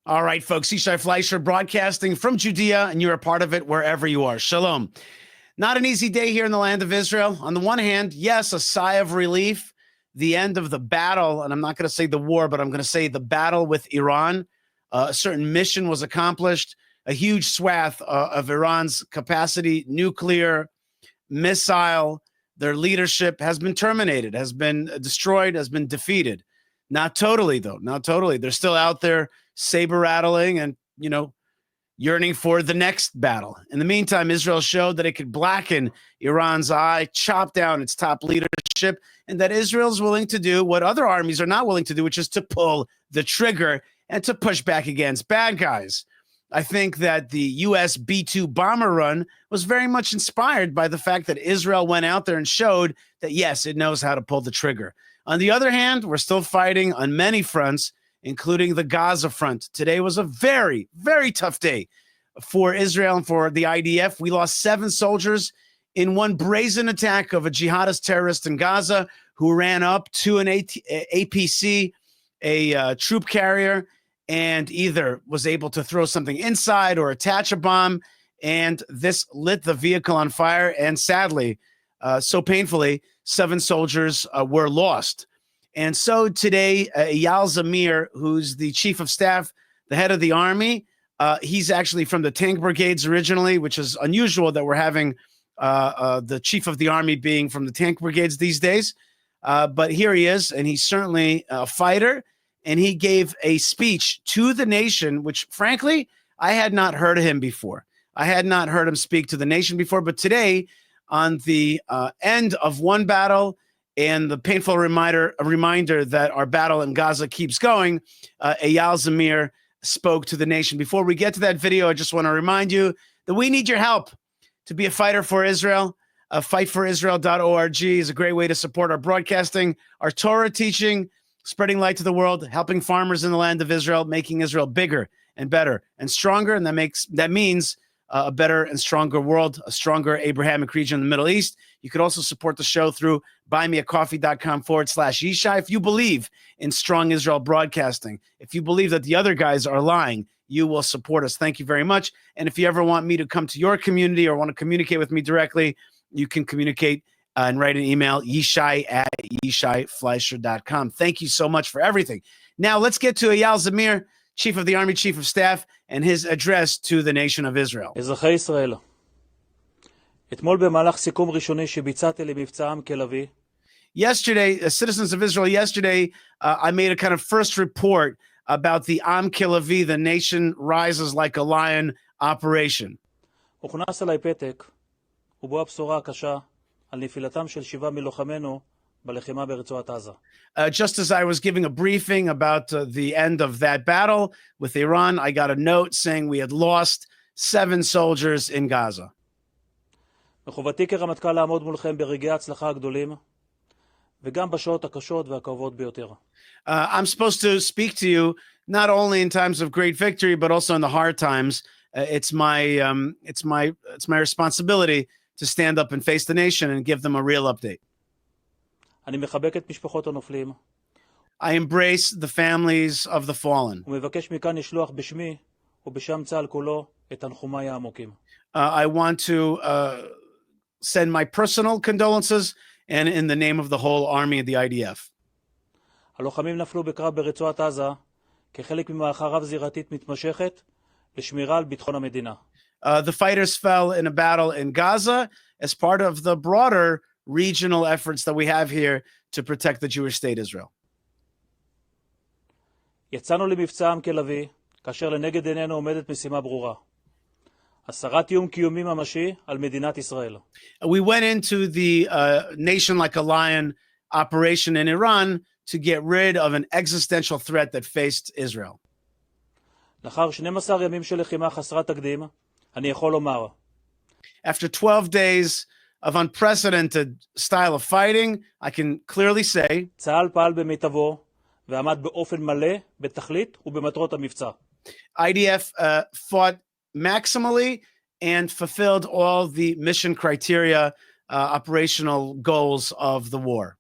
All right, folks, Yishai Fleisher broadcasting from Judea, and you're a part of it wherever you are. Shalom. Not an easy day here in the land of Israel. On the one hand, yes, a sigh of relief, the end of the battle, and I'm not going to say the war, but I'm going to say the battle with Iran. A certain mission was accomplished. A huge swath of Iran's capacity, nuclear, missile, their leadership has been terminated, has been destroyed, has been defeated. Not totally, though. Not totally. They're still out there saber rattling and, yearning for the next battle. In the meantime, Israel showed that it could blacken Iran's eye, chop down its top leadership, and that Israel's willing to do what other armies are not willing to do, which is to pull the trigger and to push back against bad guys. I think that the U.S. B-2 bomber run was very much inspired by the fact that Israel went out there and showed that, yes, it knows how to pull the trigger. On the other hand, we're still fighting on many fronts, including the Gaza front. Today was a very, very tough day for Israel and for the IDF. We lost 7 soldiers in one brazen attack of a jihadist terrorist in Gaza who ran up to an APC, a troop carrier, and either was able to throw something inside or attach a bomb, and this lit the vehicle on fire, and sadly, so painfully, 7 soldiers were lost. And so today, Eyal Zamir, who's the chief of staff, the head of the army, he's actually from the tank brigades originally, which is unusual that we're having the chief of the army being from the tank brigades these days. But here he is, and he's certainly a fighter. And he gave a speech to the nation, which, frankly, I had not heard of him before. I had not heard him speak to the nation before. But today, on the end of one battle, and the painful reminder that our battle in Gaza keeps going, Eyal Zamir spoke to the nation. Before we get to that video, I just want to remind you that we need your help to be a fighter for Israel. Fightforisrael.org is a great way to support our broadcasting, our Torah teaching, spreading light to the world, helping farmers in the land of Israel, making Israel bigger and better and stronger. And that means a better and stronger world, a stronger Abrahamic region in the Middle East. You could also support the show through buymeacoffee.com/Yishai. If you believe in strong Israel broadcasting, if you believe that the other guys are lying, you will support us. Thank you very much. And if you ever want me to come to your community or want to communicate with me directly, you can communicate and write an email, yishai@yishaifleisher.com. Thank you so much for everything. Now let's get to Eyal Zamir, Chief of the Army, Chief of Staff, and his address to the nation of Israel. אזרחי ישראל, אתמול במהלך סיכום ראשוני שביצעתי למבצע עם כלבי. Yesterday, citizens of Israel, I made a kind of first report about the Am Kilavi, the nation rises like a lion operation. הוכנס עליי פתק, ובו הבשורה הקשה על נפילתם של 7 מלוחמינו בלחימה ברצועת עזה. Just as I was giving a briefing about the end of that battle with Iran, I got a note saying we had lost 7 soldiers in Gaza. מחובתי כרמטכ"ל לעמוד מולכם ברגעי ההצלחה הגדולים, וגם בשעות הקשות והכואבות ביותר. I'm supposed to speak to you not only in times of great victory, but also in the hard times. It's my responsibility to stand up and face the nation and give them a real update. אני מחבק את משפחות הנופלים. I embrace the families of the fallen. ומבקש מכאן לשלוח בשמי ובשם צה"ל כולו את תנחומיי העמוקים. I want to send my personal condolences and in the name of the whole army of the IDF. הלוחמים נפלו בקרב ברצועת עזה כחלק ממערכה רב-זירתית מתמשכת לשמירה על ביטחון המדינה. The fighters fell in a battle in Gaza as part of the broader regional efforts that we have here to protect the Jewish state Israel. יצאנו למבצע עם כלבי כאשר לנגד עינינו עומדת משימה ברורה. הסרת איום קיומי ממשי על מדינת ישראל. We went into the nation like a lion operation in Iran to get rid of an existential threat that faced Israel. לאחר 12 ימים של לחימה חסרת תקדים, אני יכול לומר. After 12 days of unprecedented style of fighting, I can clearly say, צה"ל פעל במיטבו ועמד באופן מלא בתכלית ובמטרות המבצע. IDF fought maximally and fulfilled all the mission criteria, operational goals of the war.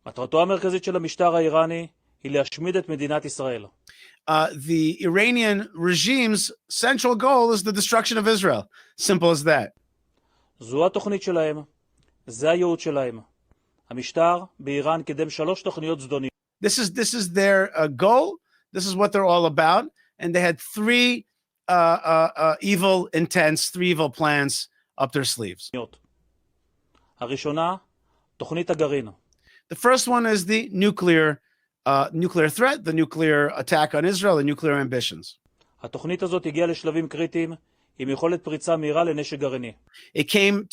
מטרתו המרכזית של המשטר האיראני היא להשמיד את מדינת ישראל. the Iranian regime's central goal is the destruction of Israel. Simple as that. זו התוכנית שלהם, זה הייעוד שלהם. המשטר באיראן קידם 3 תוכניות זדוניות. This is their goal. This is what they're all about. And they had 3 evil intents, 3 evil plans up their sleeves. הראשונה, תוכנית הגרעין. The first one is the nuclear threat, the nuclear attack on Israel, the nuclear ambitions. התוכנית הזאת הגיעה לשלבים קריטיים עם יכולת פריצה מהירה לנשק גרעיני. It came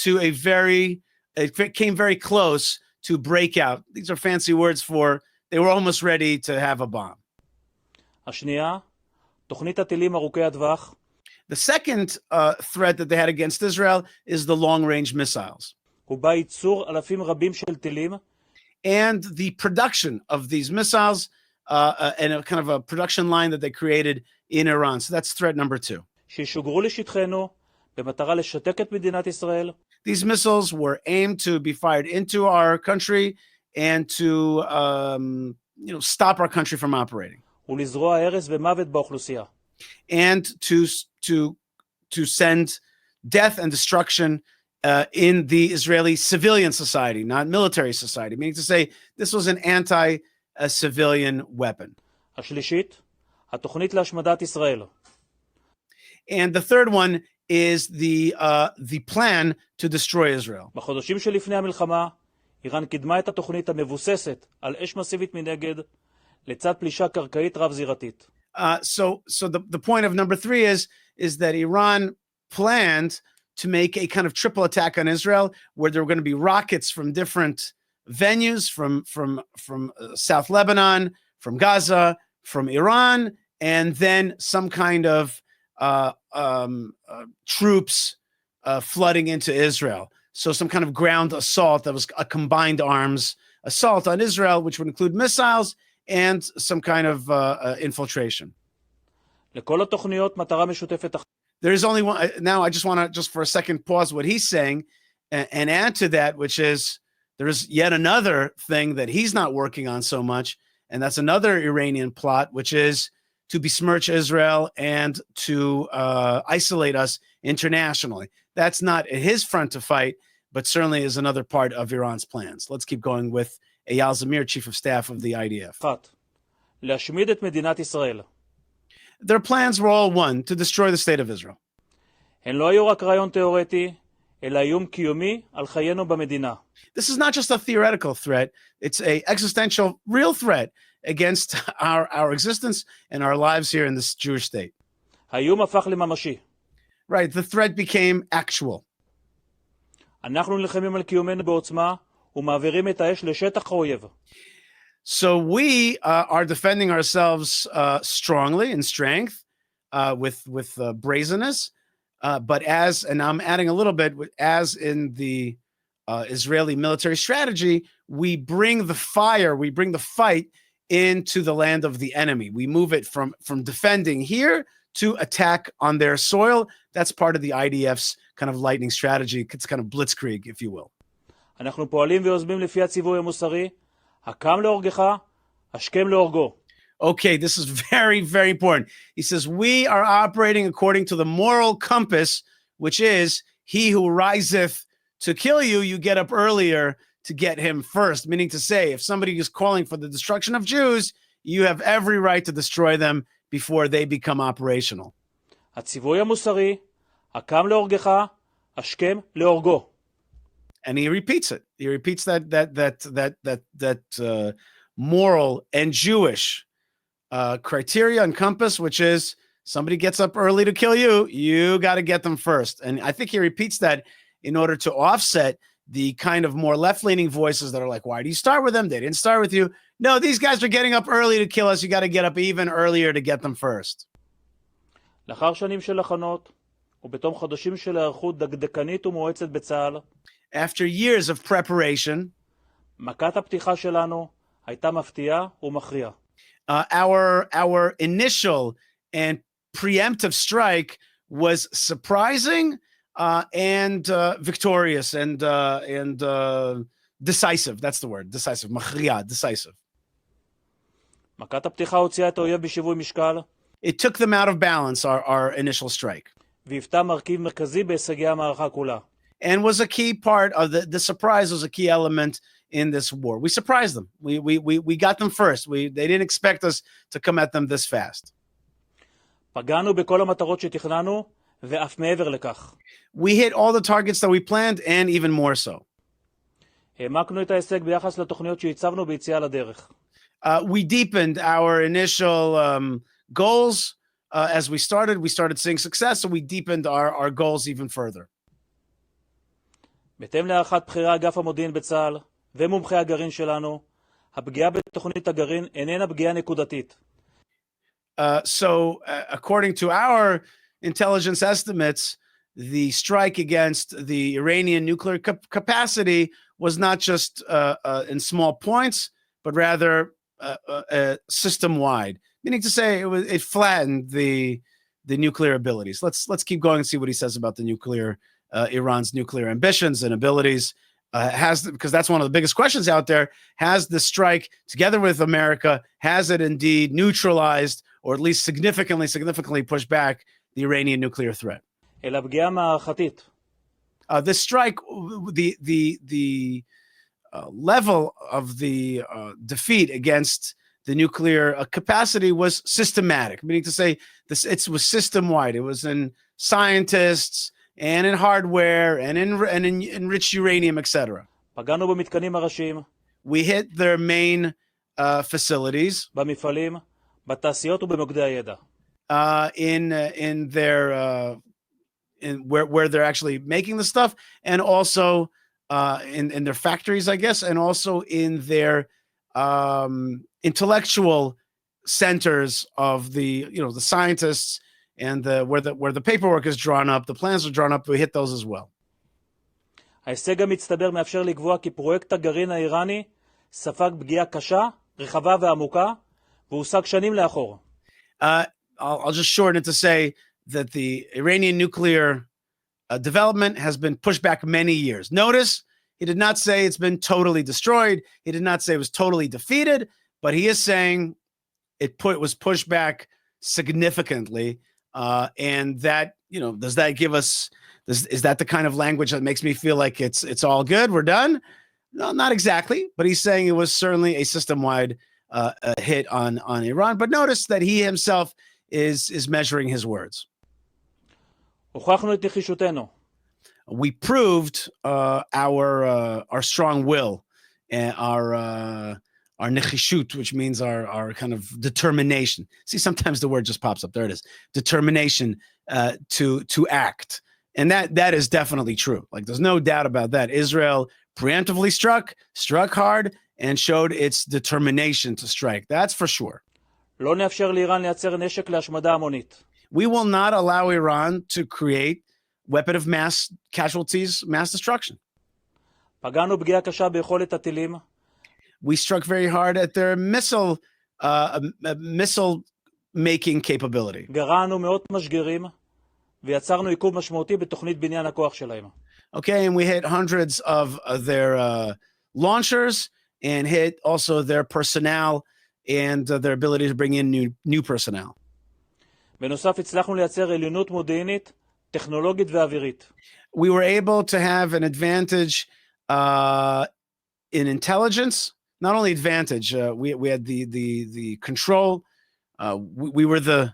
very close to break out. These are fancy words for they were almost ready to have a bomb. השנייה, תוכנית הטילים ארוכי הטווח. The second threat that they had against Israel is the long-range missiles. ובה ייצור אלפים רבים של טילים. And the production of these missiles and a kind of a production line that they created in Iran. So that's threat number 2. שישוגרו לשטחנו במטרה לשתק את מדינת ישראל. These missiles were aimed to be fired into our country and to stop our country from operating. ולזרוע הרס ומוות באוכלוסייה. And to send death and destruction in the Israeli civilian society, not military society, meaning to say this was an anti-civilian weapon. השלישית, התוכנית להשמדת ישראל. And the third one is the plan to destroy Israel. בחודשים שלפני המלחמה, איראן קידמה את התוכנית המבוססת על אש מסיבית מנגד, לצד פלישה קרקעית רב-זירתית. So the point of number 3 is that Iran planned to make a kind of triple attack on Israel, where there were going to be rockets from different venues, from South Lebanon, from Gaza, from Iran, and then some kind of troops flooding into Israel. So some kind of ground assault that was a combined arms assault on Israel, which would include missiles and some kind of infiltration. לכל התוכניות מטרה משותפת. There is only one. Now, I just want to for a second pause what he's saying and add to that, which is there is yet another thing that he's not working on so much, and that's another Iranian plot, which is to besmirch Israel and to isolate us internationally. That's not his front to fight, but certainly is another part of Iran's plans. Let's keep going with Eyal Zamir, Chief of Staff of the IDF. להשמיד את מדינת ישראל. Their plans were all one, to destroy the state of Israel. הן לא היו רק רעיון תיאורטי, אלא איום קיומי על חיינו במדינה. This is not just a theoretical threat. It's an existential, real threat against our existence and our lives here in this Jewish state. האיום הפך לממשי. Right, the threat became actual. אנחנו נלחמים על קיומנו בעוצמה ומעבירים את האש לשטח האויב. So we are defending ourselves strongly in strength, with brazenness, but and I'm adding a little bit, as in the Israeli military strategy, we bring the fight into the land of the enemy. We move it from defending here to attack on their soil. That's part of the IDF's kind of lightning strategy. It's kind of blitzkrieg, if you will. אנחנו פועלים ויוזמים לפי הציווי המוסרי, הקם להורגך, השכם להורגו. Okay, this is very, very important. He says, we are operating according to the moral compass, which is he who riseth to kill you, you get up earlier to get him first. Meaning to say, if somebody is calling for the destruction of Jews, you have every right to destroy them before they become operational. הציווי המוסרי, הקם להורגך, השכם להורגו. And he repeats it. He repeats that moral and Jewish criteria and compass, which is somebody gets up early to kill you, you got to get them first. And I think he repeats that in order to offset the kind of more left-leaning voices that are like, why do you start with them? They didn't start with you. No, these guys are getting up early to kill us. You got to get up even earlier to get them first. לאחר שנים של הכנות, ובתום חודשים של היערכות דקדקנית ומועצת בצה"ל, after years of preparation, מכת הפתיחה שלנו הייתה מפתיעה ומכריעה. Our initial and preemptive strike was surprising and victorious and decisive. That's the word, decisive. מכריע, decisive. מכת הפתיחה הוציאה את האויב בשיווי משקל, It took them out of balance, our initial strike, והיוותה מרכיב מרכזי בהישגי המערכה כולה. and was a key part of the surprise was a key element in this war. We surprised them. We got them first. They didn't expect us to come at them this fast. פגענו בכל המטרות שתכננו, ואף מעבר לכך. We hit all the targets that we planned and even more so. העמקנו את ההישג ביחס לתוכניות שהצבנו ביציאה לדרך. We deepened our initial goals as we started seeing success, so we deepened our goals even further. בהתאם להערכת בכירי אגף המודיעין בצה"ל ומומחי הגרעין שלנו, הפגיעה בתוכנית הגרעין איננה פגיעה נקודתית. So according to our intelligence estimates, the strike against the Iranian nuclear capacity was not just in small points, but rather system-wide, meaning to say it flattened the nuclear abilities. Let's keep going and see what he says about the nuclear Iran's nuclear ambitions and abilities. Because that's one of the biggest questions out there. Has the strike, together with America, has it indeed neutralized or at least significantly pushed back the Iranian nuclear threat? אלא פגיעה מערכתית. The strike, the level of the defeat against the nuclear capacity was systematic, meaning to say it was system-wide. It was in scientists and in hardware and in enriched uranium, etc. פגענו במתקנים הראשיים. We hit their main facilities. במפעלים, בתעשיות ובמוקדי הידע. In their where they're actually making the stuff, and also in their factories, I guess, and also in their intellectual centers of the scientists and where the paperwork is drawn up, the plans are drawn up. We hit those as well. ההישג המצטבר מאפשר לקבוע כי פרויקט הגרעין האיראני ספג פגיעה קשה, רחבה ועמוקה, והושג שנים לאחור. I'll just shorten it to say that the Iranian nuclear development has been pushed back many years. Notice, he did not say it's been totally destroyed. He did not say it was totally defeated, but he is saying was pushed back significantly. And that, does that give us, is that the kind of language that makes me feel like it's all good, we're done? No, not exactly, but he's saying it was certainly a system-wide hit on Iran. But notice that he himself is measuring his words. הוכחנו את נחישותנו. We proved our strong will and our nechishut, which means our kind of determination. See, sometimes the word just pops up. There it is. Determination to act. And that is definitely true. Like, there's no doubt about that. Israel preemptively struck hard, and showed its determination to strike. That's for sure. לא נאפשר לאיראן לייצר נשק להשמדה המונית. We will not allow Iran to create weapon of mass casualties, mass destruction. פגענו פגיעה קשה ביכולת הטילים. We struck very hard at their missile making capability. גרענו מאות משגרים, ויצרנו עיכוב משמעותי בתוכנית בניין הכוח שלהם. Okay, and we hit hundreds of their launchers and hit also their personnel and their ability to bring in new personnel. בנוסף, הצלחנו לייצר עליונות מודיעינית, טכנולוגית ואווירית. We were able to have an advantage in intelligence. Not only advantage, we had the control. We were the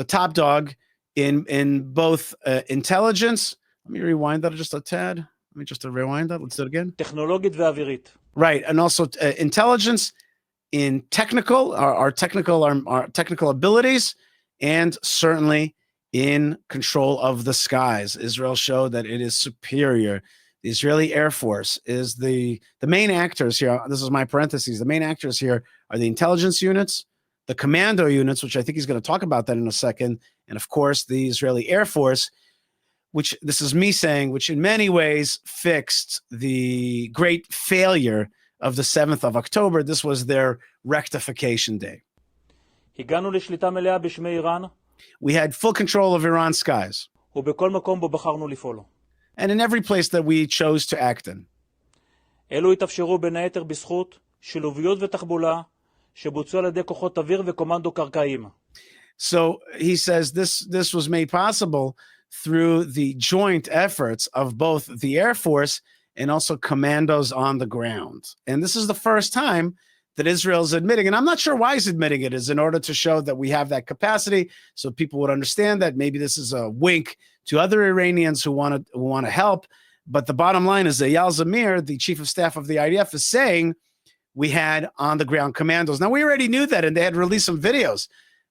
top dog in both intelligence. Let me rewind that just a tad. Let me just rewind that. Let's do it again. טכנולוגית ואווירית. Right, and also intelligence in our technical abilities, and certainly in control of the skies. Israel showed that it is superior. The Israeli Air Force is the main actors here. This is my parentheses. The main actors here are the intelligence units, the commando units, which I think he's going to talk about that in a second, and of course the Israeli Air Force, which this is me saying, which in many ways fixed the great failure of the 7th of October. This was their rectification day. הגענו לשליטה מלאה בשמי איראן. We had full control of Iran's skies. ובכל מקום בו בחרנו לפעול. And in every place that we chose to act in. אלו התאפשרו בין היתר בזכות שילוביות ותחבולה שבוצעו על ידי כוחות אוויר וקומנדו קרקעיים. So he says this was made possible through the joint efforts of both the Air Force and also commandos on the ground. And this is the first time that Israel's admitting, and I'm not sure why he's admitting it, is in order to show that we have that capacity, so people would understand that maybe this is a wink to other Iranians who want to help. But the bottom line is that Eyal Zamir, the chief of staff of the IDF, is saying we had on-the-ground commandos. Now, we already knew that, and they had released some videos,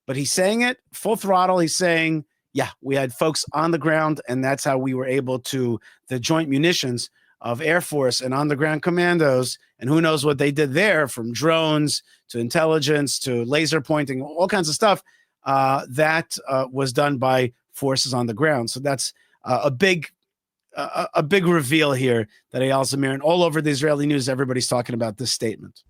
but he's saying it full throttle. He's saying, yeah, we had folks on the ground, and that's how we were able to, the joint munitions of Air Force and on-the-ground commandos, and who knows what they did there, from drones to intelligence to laser pointing, all kinds of stuff, that was done by forces on the ground. So that's a big reveal here that Eyal Zamir, and all over the Israeli news, everybody's talking about this statement.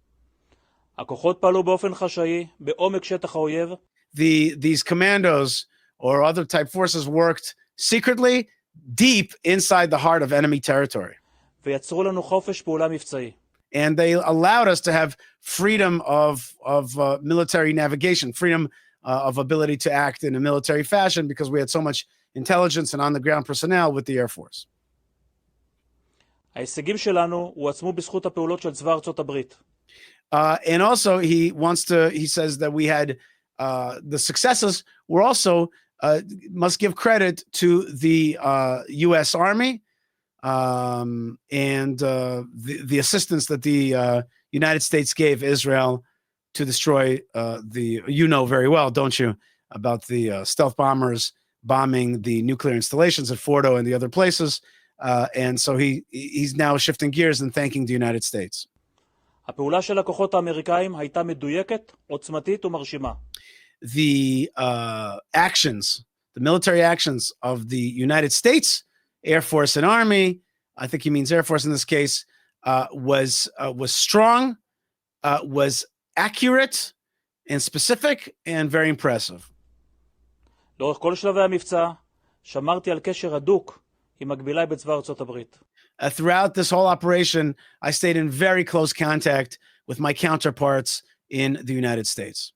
הכוחות פעלו באופן חשאי, בעומק שטח האויב. These commandos or other type forces worked secretly, deep inside the heart of enemy territory. ויצרו לנו חופש פעולה מבצעי. And they allowed us to have freedom of military navigation, freedom of ability to act in a military fashion, because we had so much intelligence and on-the-ground personnel with the Air Force. ההישגים שלנו הועצמו בזכות הפעולות של צבא ארצות הברית. And also, he says that we had the successes were also must give credit to the U.S. Army and the assistance that the United States gave Israel to destroy you know very well, don't you, about the stealth bombers bombing the nuclear installations at Fordo and the other places. And so he's now shifting gears and thanking the United States. הפעולה של הכוחות האמריקאים הייתה מדויקת, עוצמתית ומרשימה. The military actions of the United States Air Force and Army, I think he means Air Force in this case, was strong, was accurate and specific and very impressive. לאורך כל שלבי המבצע, שמרתי על קשר הדוק עם מקביליי בצבא ארצות הברית. Throughout this whole operation, I stayed in very close contact with my counterparts in the United States.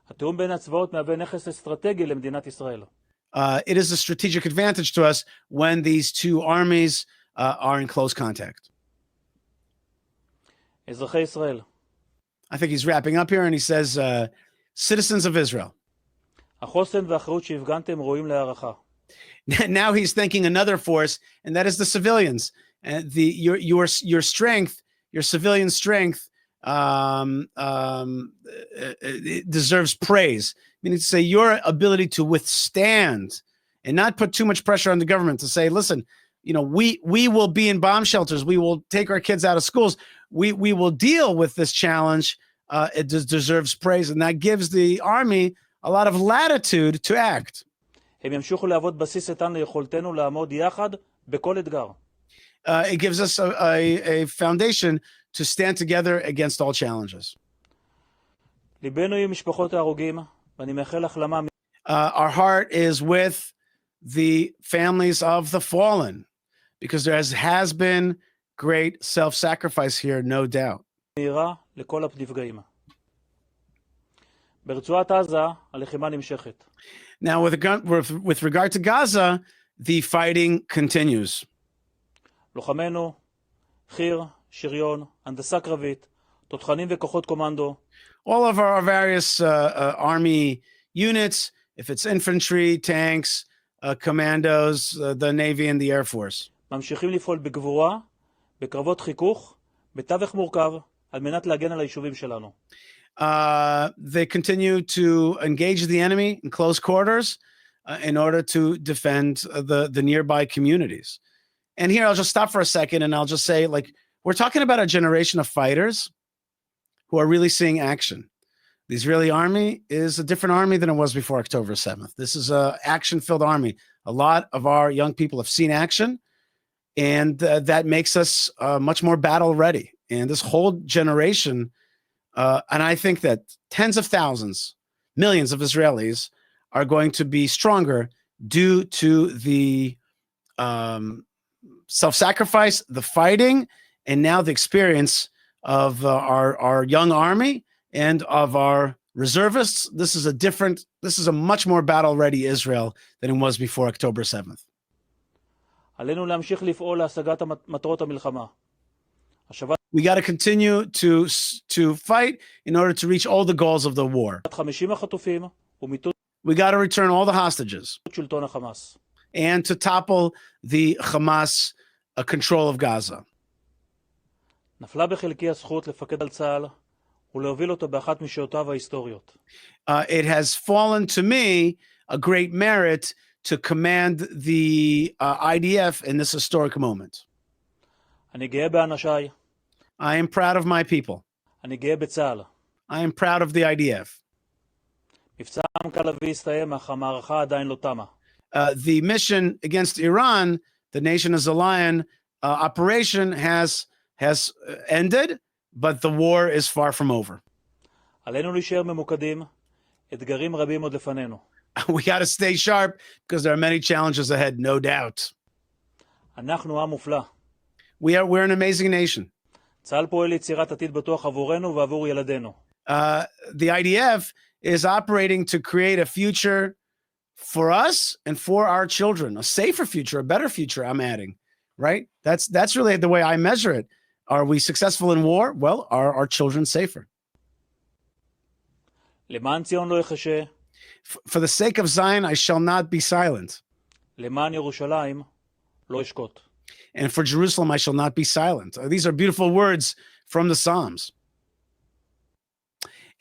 התיאום בין הצבאות מהווה נכס אסטרטגי למדינת ישראל. It is a strategic advantage to us when these two armies are in close contact. אזרחי ישראל. I think he's wrapping up here and he says, citizens of Israel. החוסן והאחריות שהפגנתם ראויים להערכה. Now he's thanking another force, and that is the civilians. And your strength, your civilian strength, it deserves praise. Meaning to say your ability to withstand and not put too much pressure on the government to say, listen, you know, we will be in bomb shelters. We will take our kids out of schools. We will deal with this challenge. It deserves praise, and that gives the army a lot of latitude to act. הם ימשיכו לעבוד בסיס איתן ליכולתנו לעמוד יחד בכל אתגר. It gives us a foundation to stand together against all challenges. ליבנו עם משפחות ההרוגים, ואני מאחל החלמה. Our heart is with the families of the fallen, because there has been great self-sacrifice here, no doubt. מהירה לכל הנפגעים. ברצועת עזה, הלחימה נמשכת. Now, with regard to Gaza, the fighting continues. לוחמינו, חי"ר, שריון, הנדסה קרבית, תותחנים וכוחות קומנדו. All of our various army units, if it's infantry, tanks, commandos, the Navy and the Air Force. ממשיכים לפעול בגבורה, בקרבות חיכוך, בתווך מורכב, על מנת להגן על היישובים שלנו. They continue to engage the enemy in close quarters in order to defend the nearby communities. And here I'll just stop for a second and I'll just say, like, we're talking about a generation of fighters who are really seeing action. The Israeli army is a different army than it was before October 7th. This is an action-filled army. A lot of our young people have seen action, and that makes us much more battle ready. And this whole generation, and I think that tens of thousands, millions of Israelis are going to be stronger due to the self-sacrifice, the fighting, and now the experience of our young army and of our reservists. This is a much more battle-ready Israel than it was before October 7th. עלינו להמשיך לפעול להשגת מטרות המלחמה. השבת We got to continue to fight in order to reach all the goals of the war. 50 החטופים ומיטוט We got to return all the hostages שלטון החמאס. and to topple the Hamas control of Gaza. נפלה בחלקי הזכות לפקד על צה"ל ולהוביל אותו באחת משעותיו ההיסטוריות. It has fallen to me a great merit to command the IDF in this historic moment. אני גאה באנשיי, I am proud of my people. אני גאה בצה"ל. I am proud of the IDF. מבצע עמקה לביא הסתיים, אך המערכה עדיין לא תמה. The mission against Iran, the nation is a lion operation has ended, but the war is far from over. עלינו להישאר ממוקדים, אתגרים רבים עוד לפנינו. We got to stay sharp because there are many challenges ahead, no doubt. אנחנו עם מופלא. We're an amazing nation. צה"ל פועל ליצירת עתיד בטוח עבורנו ועבור ילדינו. The IDF is operating to create a future for us and for our children, a safer future, a better future, I'm adding, right? That's really the way I measure it. Are we successful in war? Well, are our children safer? למען ציון לא יחשה, For the sake of Zion, I shall not be silent. למען ירושלים לא אשקוט. And for Jerusalem, I shall not be silent. These are beautiful words from the Psalms.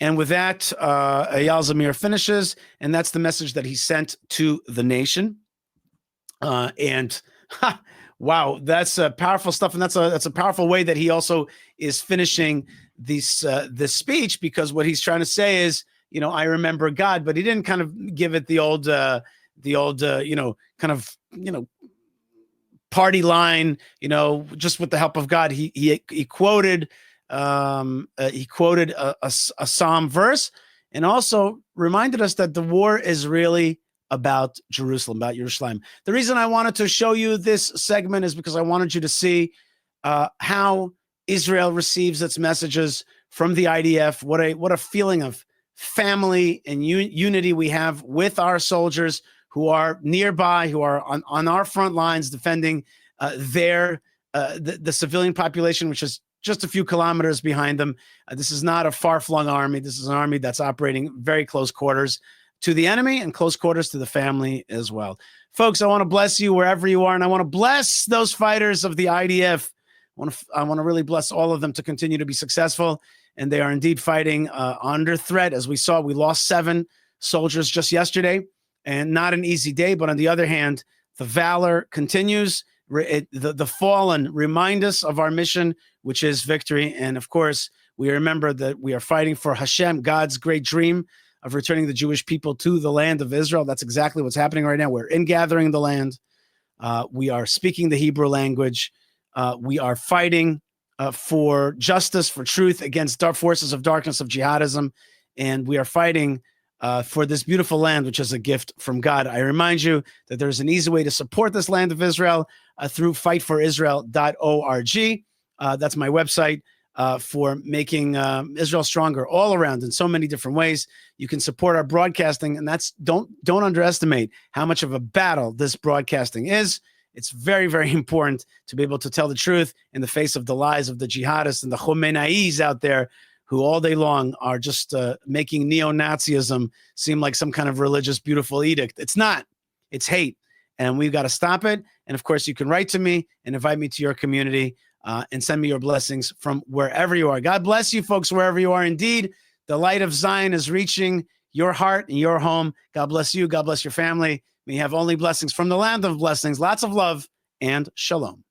And with that, Eyal Zamir finishes, and that's the message that he sent to the nation. Wow, that's powerful stuff, and that's a powerful way that he also is finishing this speech, because what he's trying to say is, I remember God, but he didn't kind of give it the old party line, just with the help of God. He quoted a Psalm verse, and also reminded us that the war is really about Jerusalem, about Yerushalayim. The reason I wanted to show you this segment is because I wanted you to see how Israel receives its messages from the IDF. What a feeling of family and unity we have with our soldiers who are nearby, who are on our front lines defending the civilian population, which is just a few kilometers behind them. This is not a far-flung army. This is an army that's operating very close quarters to the enemy and close quarters to the family as well. Folks, I want to bless you wherever you are, and I want to bless those fighters of the IDF. I want to really bless all of them to continue to be successful, and they are indeed fighting under threat. As we saw, we lost 7 soldiers just yesterday, and not an easy day, but on the other hand, the valor continues. The fallen remind us of our mission, which is victory. And of course, we remember that we are fighting for Hashem, God's great dream of returning the Jewish people to the land of Israel. That's exactly what's happening right now. We're ingathering the land. We are speaking the Hebrew language. We are fighting for justice, for truth against dark forces of darkness, of jihadism. And we are fighting for this beautiful land, which is a gift from God. I remind you that there's an easy way to support this land of Israel through fightforisrael.org. That's my website for making Israel stronger all around in so many different ways. You can support our broadcasting, and don't underestimate how much of a battle this broadcasting is. It's very, very important to be able to tell the truth in the face of the lies of the jihadists and the Khomeini's out there, who all day long are just making neo-Nazism seem like some kind of religious, beautiful edict. It's not. It's hate. And we've got to stop it. And of course, you can write to me and invite me to your community and send me your blessings from wherever you are. God bless you, folks, wherever you are. Indeed, the light of Zion is reaching your heart and your home. God bless you. God bless your family. May you have only blessings from the land of blessings. Lots of love and shalom.